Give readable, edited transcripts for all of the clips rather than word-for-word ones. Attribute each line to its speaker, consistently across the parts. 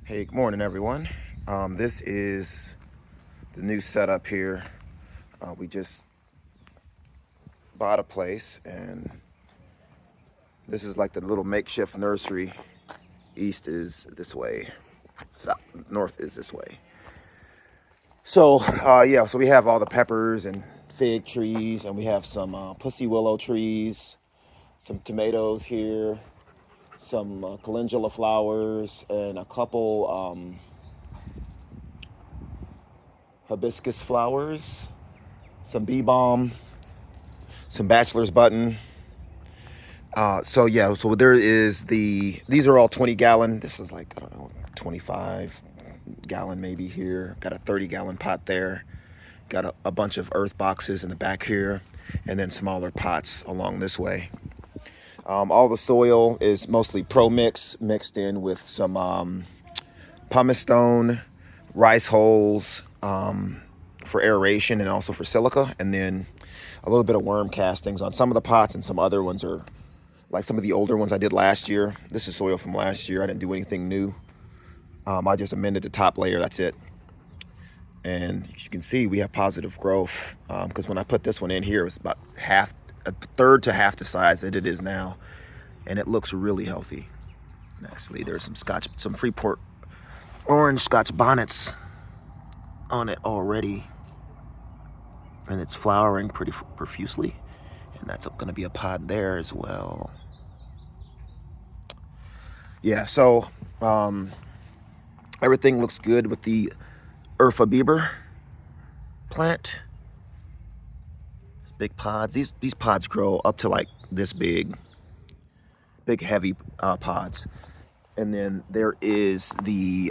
Speaker 1: Hey, good morning, everyone. This is the new setup here. We just bought a place, and this is like the little makeshift nursery. East is this way, south, north is this way. So, so we have all the peppers and fig trees, and we have some pussy willow trees, some tomatoes here, some calendula flowers, and a couple hibiscus flowers, some bee balm, some bachelor's button. So there is these are all 20-gallon. This is like, I don't know, 25-gallon maybe here. Got a 30-gallon pot there. Got a bunch of earth boxes in the back here, and then smaller pots along this way. All the soil is mostly Pro Mix mixed in with some pumice stone, rice hulls for aeration and also for silica, and then a little bit of worm castings on some of the pots, and some other ones are like some of the older ones I did last year. This is soil from last year. I didn't do anything new. I just amended the top layer, that's it. And as you can see, we have positive growth because when I put this one in here, it was about a third to half the size that it is now. And it looks really healthy. And actually, there's some Freeport orange Scotch bonnets on it already. And it's flowering pretty profusely. And that's going to be a pod there as well. Yeah, so everything looks good with the Urfa Bieber plant. Big pods. These pods grow up to like this big heavy pods. And then there is the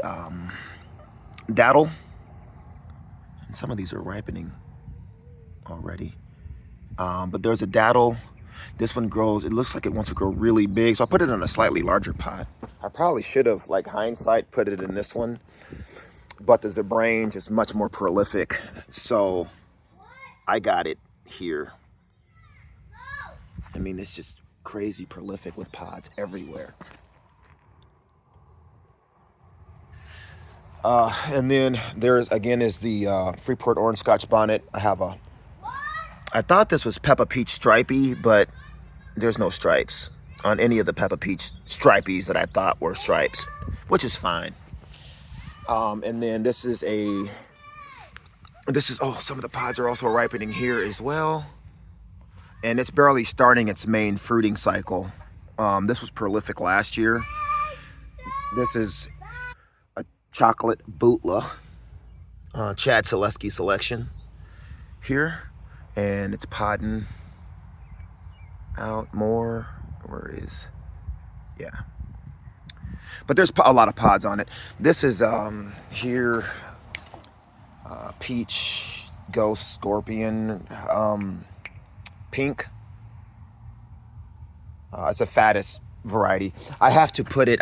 Speaker 1: daddle. And some of these are ripening already. But there's a daddle. This one grows, it looks like it wants to grow really big. So I put it in a slightly larger pot. I probably should have, like hindsight, put it in this one. But the Zabrange is much more prolific. So I got it here. I mean, it's just crazy prolific with pods everywhere. And then there's, again, is the Freeport Orange Scotch Bonnet. I thought this was Peppa Peach Stripey, but there's no stripes on any of the Peppa Peach Stripies that I thought were stripes, which is fine. And then this is, some of the pods are also ripening here as well. And it's barely starting its main fruiting cycle. This was prolific last year. This is a chocolate bootla, Chad Selesky selection here. And it's podding out more. Yeah. But there's a lot of pods on it. This is here, peach, ghost, scorpion, pink. It's a fattest variety. I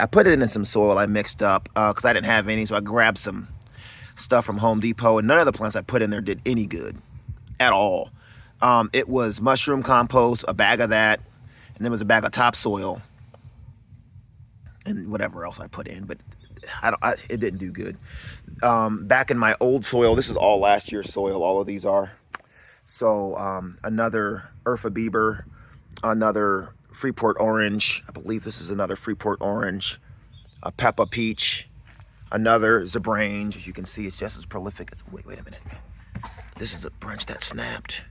Speaker 1: put it in some soil I mixed up because I didn't have any, so I grabbed some stuff from Home Depot, and none of the plants I put in there did any good at all. It was mushroom compost, a bag of that, and then was a bag of topsoil, and whatever else I put in, but it didn't do good. Back in my old soil, this is all last year's soil, all of these are. So another Urfa Bieber, another Freeport Orange, I believe this is another Freeport Orange, a Peppa Peach, another Zabrange. As you can see, it's just as prolific as, wait a minute. This is a branch that snapped.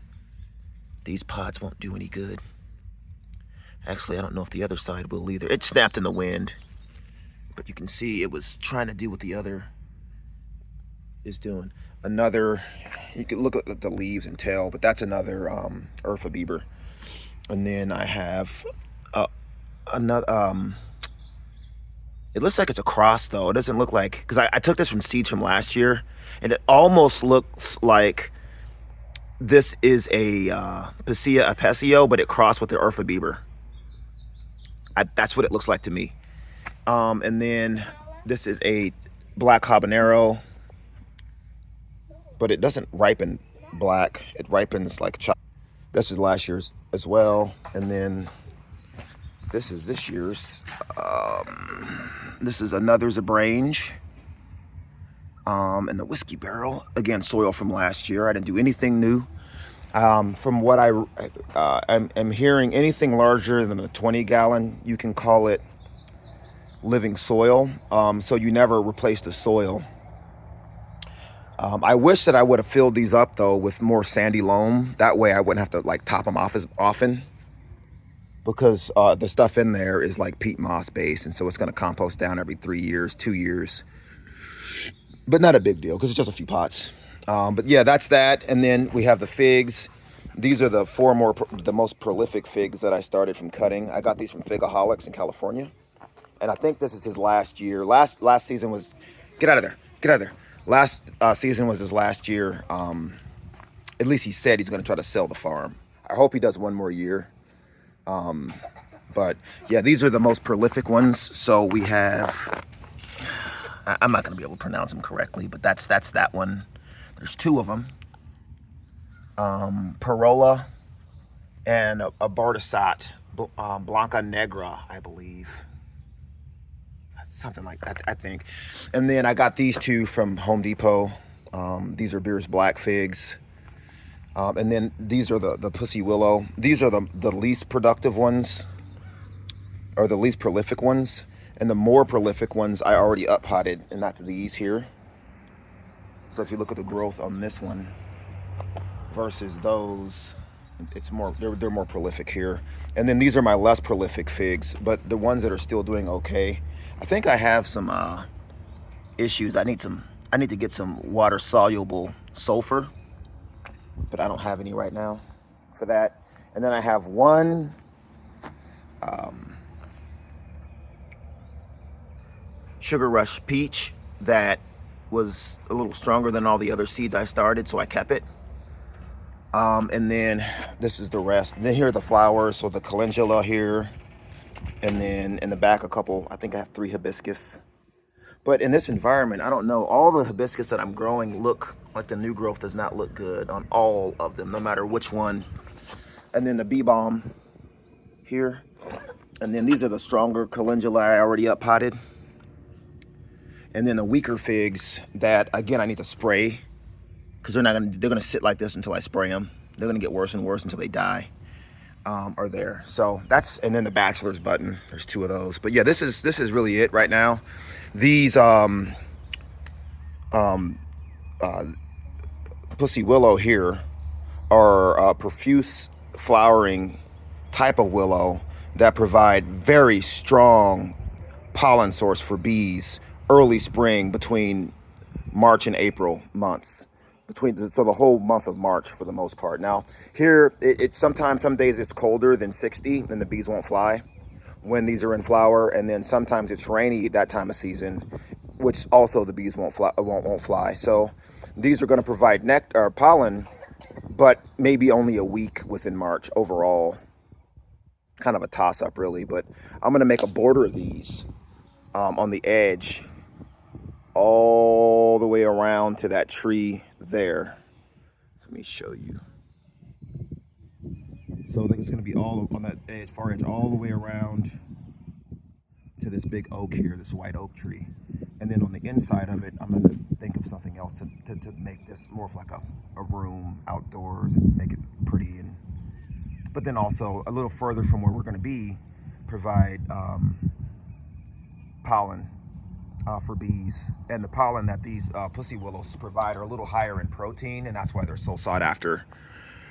Speaker 1: These pods won't do any good. Actually, I don't know if the other side will either. It snapped in the wind. But you can see it was trying to do what the other is doing. Another, you can look at the leaves and tell, but that's another Urfa Bieber. And then I have another, it looks like it's a cross though. It doesn't look like, because I took this from seeds from last year, and it almost looks like this is a Passia Apesio, but it crossed with the Urfa Bieber. That's what it looks like to me. And then this is a black habanero, but it doesn't ripen black. It ripens like chocolate. This is last year's as well. And then this is this year's. This is another Zabrange. And the whiskey barrel, again, soil from last year. I didn't do anything new. From what I'm hearing, anything larger than a 20-gallon, you can call it living soil. So you never replace the soil. I wish that I would have filled these up though with more sandy loam. That way I wouldn't have to like top them off as often, because the stuff in there is like peat moss based, and so it's going to compost down every 3 years, 2 years. But not a big deal because it's just a few pots. But yeah, that's that. And then we have the figs. These are the most prolific figs that I started from cutting. I got these from Figaholics in California, and I think this is his last year. Last season was, get out of there, get out of there. Last season was his last year. At least he said he's going to try to sell the farm. I hope he does one more year. But yeah, these are the most prolific ones. So we have, I'm not going to be able to pronounce them correctly, but that's that one. There's 2 of them. Parola and a Bardesat, Blanca Negra, I believe. Something like that, I think. And then I got these 2 from Home Depot. These are Beer's Black figs. And then these are the Pussy Willow. These are the least productive ones, or the least prolific ones. And the more prolific ones I already up potted, and that's these here. So if you look at the growth on this one versus those, it's more, they're more prolific here. And then these are my less prolific figs, but the ones that are still doing okay. I think I have some issues. I need to get some water soluble sulfur, but I don't have any right now for that. And then I have one Sugar Rush peach that was a little stronger than all the other seeds I started, so I kept it. And then this is the rest. And then here are the flowers, so the calendula here. And then in the back, a couple, I think I have 3 hibiscus. But in this environment, I don't know, all the hibiscus that I'm growing look like the new growth does not look good on all of them, no matter which one. And then the bee balm here. And then these are the stronger calendula I already up potted. And then the weaker figs that, again, I need to spray, because they're gonna sit like this until I spray them. They're gonna get worse and worse until they die. Are there. So that's, and then the bachelor's button, there's 2 of those. But yeah, this is really it right now. These Pussy Willow here are profuse flowering type of willow that provide very strong pollen source for bees early spring, between March and April months. So the whole month of March for the most part. Now here, it's sometimes, some days it's colder than 60 and the bees won't fly when these are in flower. And then sometimes it's rainy that time of season, which also the bees won't fly. So these are going to provide nectar or pollen, but maybe only a week within March overall. Kind of a toss up really, but I'm going to make a border of these on the edge all the way around to that tree there. So let me show you. So it's going to be all on that edge, far edge, all the way around to this big oak here, this white oak tree. And then on the inside of it, I'm going to think of something else to make this more of like a room outdoors and make it pretty. But then also a little further from where we're going to be, provide pollen for bees. And the pollen that these pussy willows provide are a little higher in protein, and that's why they're so sought after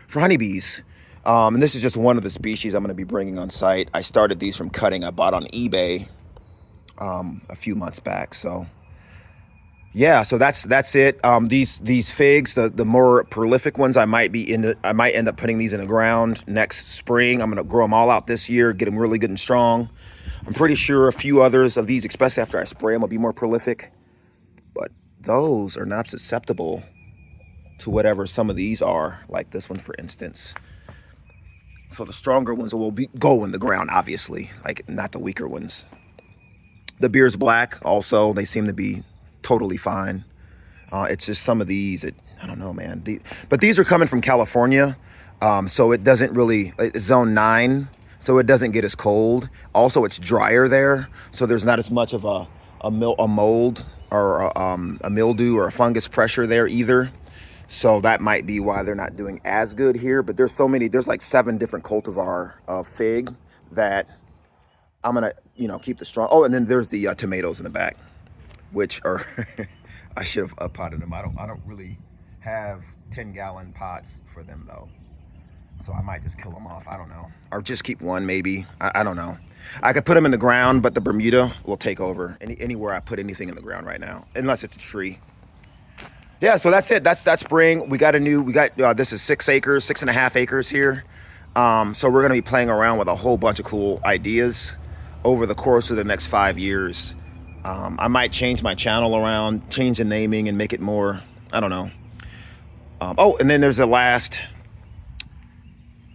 Speaker 1: for honeybees. And this is just one of the species I'm going to be bringing on site. I started these from cutting I bought on eBay a few months back. So yeah, so that's it. These figs, the more prolific ones, I might end up putting these in the ground next spring. I'm going to grow them all out this year, get them really good and strong. I'm pretty sure a few others of these, especially after I spray them, will be more prolific. But those are not susceptible to whatever some of these are, like this one, for instance. So the stronger ones will go in the ground, obviously, like not the weaker ones. The Beer's Black, also, they seem to be totally fine. It's just some of these, I don't know, man. But these are coming from California, so it doesn't really, it's zone 9, so it doesn't get as cold. Also, it's drier there, so there's not as much of a mold a mildew or a fungus pressure there either. So that might be why they're not doing as good here. But there's so many, there's like 7 different cultivar of fig that I'm gonna, keep the strong. Oh, and then there's the tomatoes in the back, which are, I should have potted them. I don't really have 10-gallon pots for them though. So I might just kill them off. I don't know. Or just keep one maybe. I don't know. I could put them in the ground, but the Bermuda will take over anywhere I put anything in the ground right now, unless it's a tree. Yeah, so that's it. That's spring. We got this is 6.5 acres here. So we're gonna be playing around with a whole bunch of cool ideas over the course of the next 5 years. I might change my channel around, change the naming and make it more, I don't know. Oh, and then there's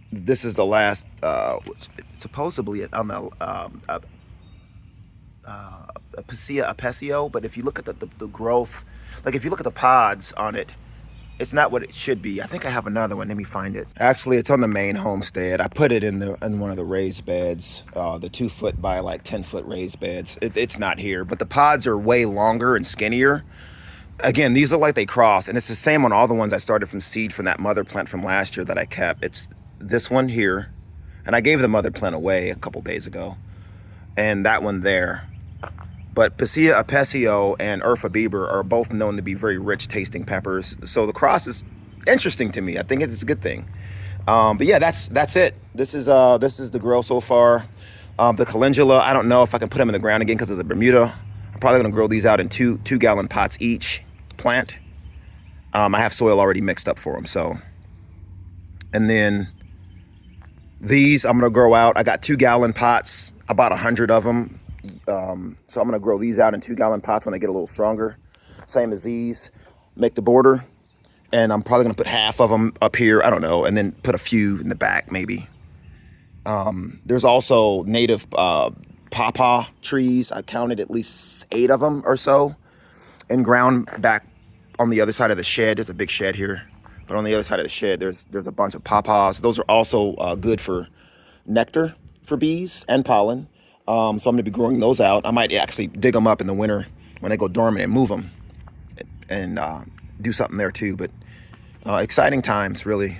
Speaker 1: this is the last, supposedly on the Apesio, but if you look at the growth, like if you look at the pods on it, it's not what it should be. I think I have another one. Let me find it. Actually, it's on the main homestead. I put it in one of the raised beds, the 2 foot by like 10 foot raised beds. It's not here, but the pods are way longer and skinnier. Again, these look like they cross, and it's the same on all the ones I started from seed from that mother plant from last year that I kept. It's this one here, and I gave the mother plant away a couple days ago, and that one there. But Pasilla Apesio and Urfa Biber are both known to be very rich tasting peppers. So the cross is interesting to me. I think it's a good thing. But yeah, that's it. This is the grow so far. The calendula, I don't know if I can put them in the ground again because of the Bermuda. I'm probably gonna grow these out in 2-gallon pots each plant. I have soil already mixed up for them. So, and then these I'm gonna grow out. I got 2-gallon pots, about 100 of them. So I'm gonna grow these out in 2-gallon pots when they get a little stronger. Same as these. Make the border, and I'm probably gonna put half of them up here. I don't know, and then put a few in the back maybe. There's also native pawpaw trees. I counted at least 8 of them or so in ground back on the other side of the shed. There's a big shed here, but on the other side of the shed, there's a bunch of pawpaws. Those are also good for nectar for bees and pollen. So I'm gonna be growing those out. I might actually dig them up in the winter when they go dormant and move them and do something there too. But exciting times, really.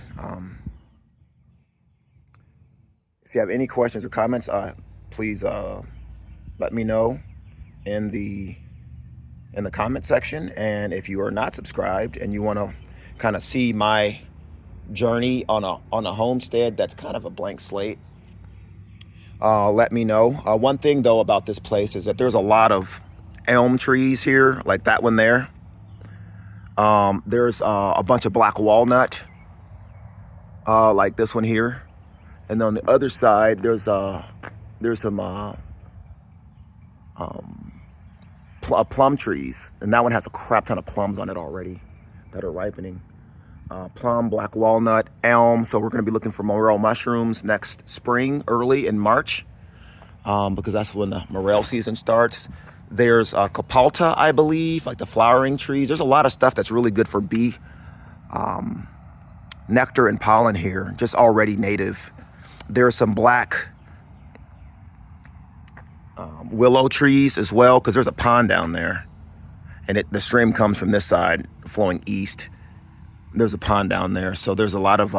Speaker 1: If you have any questions or comments, please let me know in the comment section. And if you are not subscribed and you want to kind of see my journey on a homestead that's kind of a blank slate, let me know. One thing though about this place is that there's a lot of elm trees here, like that one there. There's a bunch of black walnut, like this one here. And on the other side, there's some plum trees, and that one has a crap ton of plums on it already that are ripening. Plum, black walnut, elm. So we're going to be looking for morel mushrooms next spring, early in March, because that's when the morel season starts. There's copalta, I believe, like the flowering trees. There's a lot of stuff that's really good for bee nectar and pollen here, just already native. There's some black willow trees as well, because there's a pond down there, and the stream comes from this side, flowing east. There's a pond down there, so there's a lot of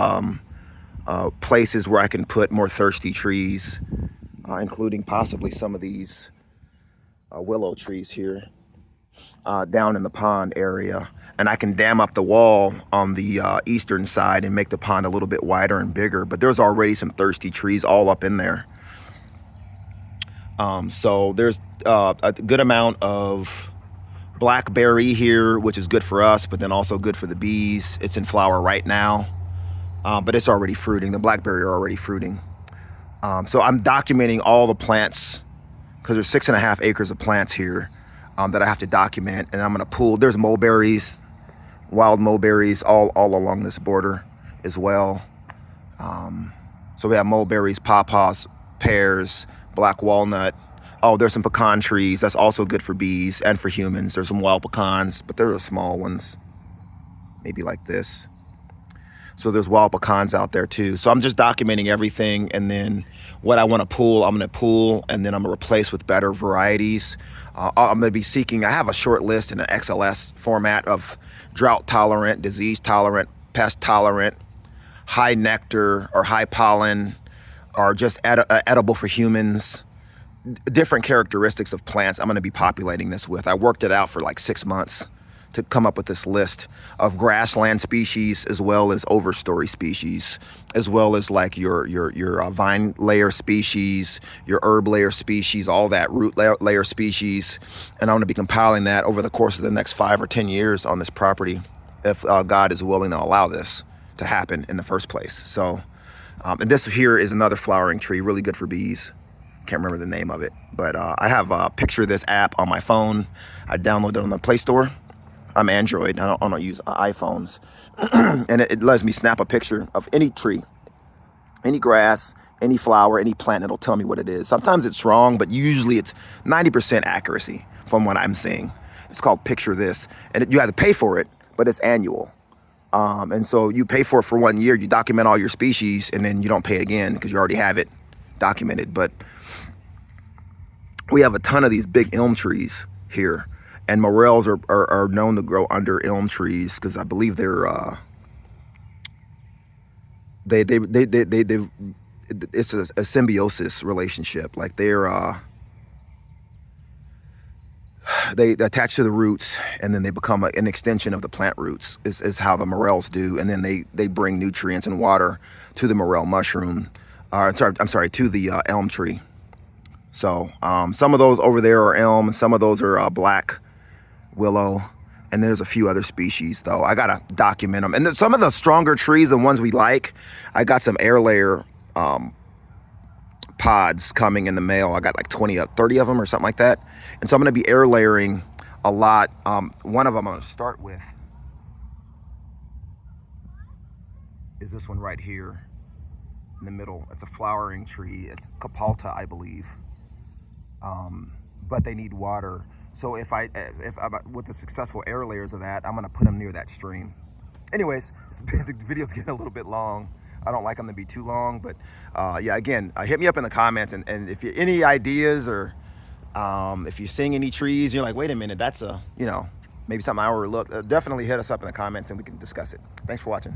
Speaker 1: places where I can put more thirsty trees, including possibly some of these willow trees here down in the pond area. And I can dam up the wall on the eastern side and make the pond a little bit wider and bigger, but there's already some thirsty trees all up in there. So there's a good amount of blackberry here, which is good for us, but then also good for the bees. It's in flower right now, but it's already fruiting. The blackberry are already fruiting. So I'm documenting all the plants, because there's 6.5 acres of plants here that I have to document, and I'm gonna pull. There's mulberries, wild mulberries all along this border as well. So we have mulberries, pawpaws, pears, black walnut. Oh, there's some pecan trees. That's also good for bees and for humans. There's some wild pecans, but they're the small ones, maybe like this. So there's wild pecans out there too. So I'm just documenting everything, and then what I want to pull, I'm going to pull, and then I'm going to replace with better varieties. I'm going to be seeking, I have a short list in an XLS format of drought tolerant, disease tolerant, pest tolerant, high nectar or high pollen, or just edible for humans. Different characteristics of plants I'm going to be populating this with. I worked it out for like 6 months to come up with this list of grassland species, as well as overstory species, as well as like your vine layer species, your herb layer species, all that root layer species. And I'm going to be compiling that over the course of the next 5 or 10 years on this property, if God is willing to allow this to happen in the first place. So, and this here is another flowering tree, really good for bees. Can't remember the name of it, but I have a picture of this app on my phone. I downloaded it on the Play Store. I'm Android. I don't use iPhones. And it lets me snap a picture of any tree, any grass, any flower, any plant. It'll tell me what it is. Sometimes it's wrong, but usually it's 90% accuracy from what I'm seeing. It's called Picture This. And you have to pay for it, but it's annual. And so you pay for it for 1 year, you document all your species, and then you don't pay again because you already have it documented. But we have a ton of these big elm trees here. And morels are known to grow under elm trees because I believe they're it's a symbiosis relationship. Like they attach to the roots, and then they become an extension of the plant roots. Is how the morels do, and then they bring nutrients and water to the morel mushroom. I'm sorry, to the elm tree. So some of those over there are elm, and some of those are black willow, and there's a few other species though. I gotta document them. And then some of the stronger trees, the ones we like, I got some air layer pods coming in the mail. I got like 30 of them or something like that. And so I'm gonna be air layering a lot. One of them I'm gonna start with is this one right here in the middle. It's a flowering tree. It's Capalta, I believe. But they need water. So if I'm with the successful air layers of that, I'm gonna put them near that stream. Anyways, the video's getting a little bit long. I don't like them to be too long, but yeah, again, hit me up in the comments, and if you any ideas, or if you're seeing any trees, you're like, wait a minute, that's maybe something I overlooked, definitely hit us up in the comments and we can discuss it. Thanks for watching.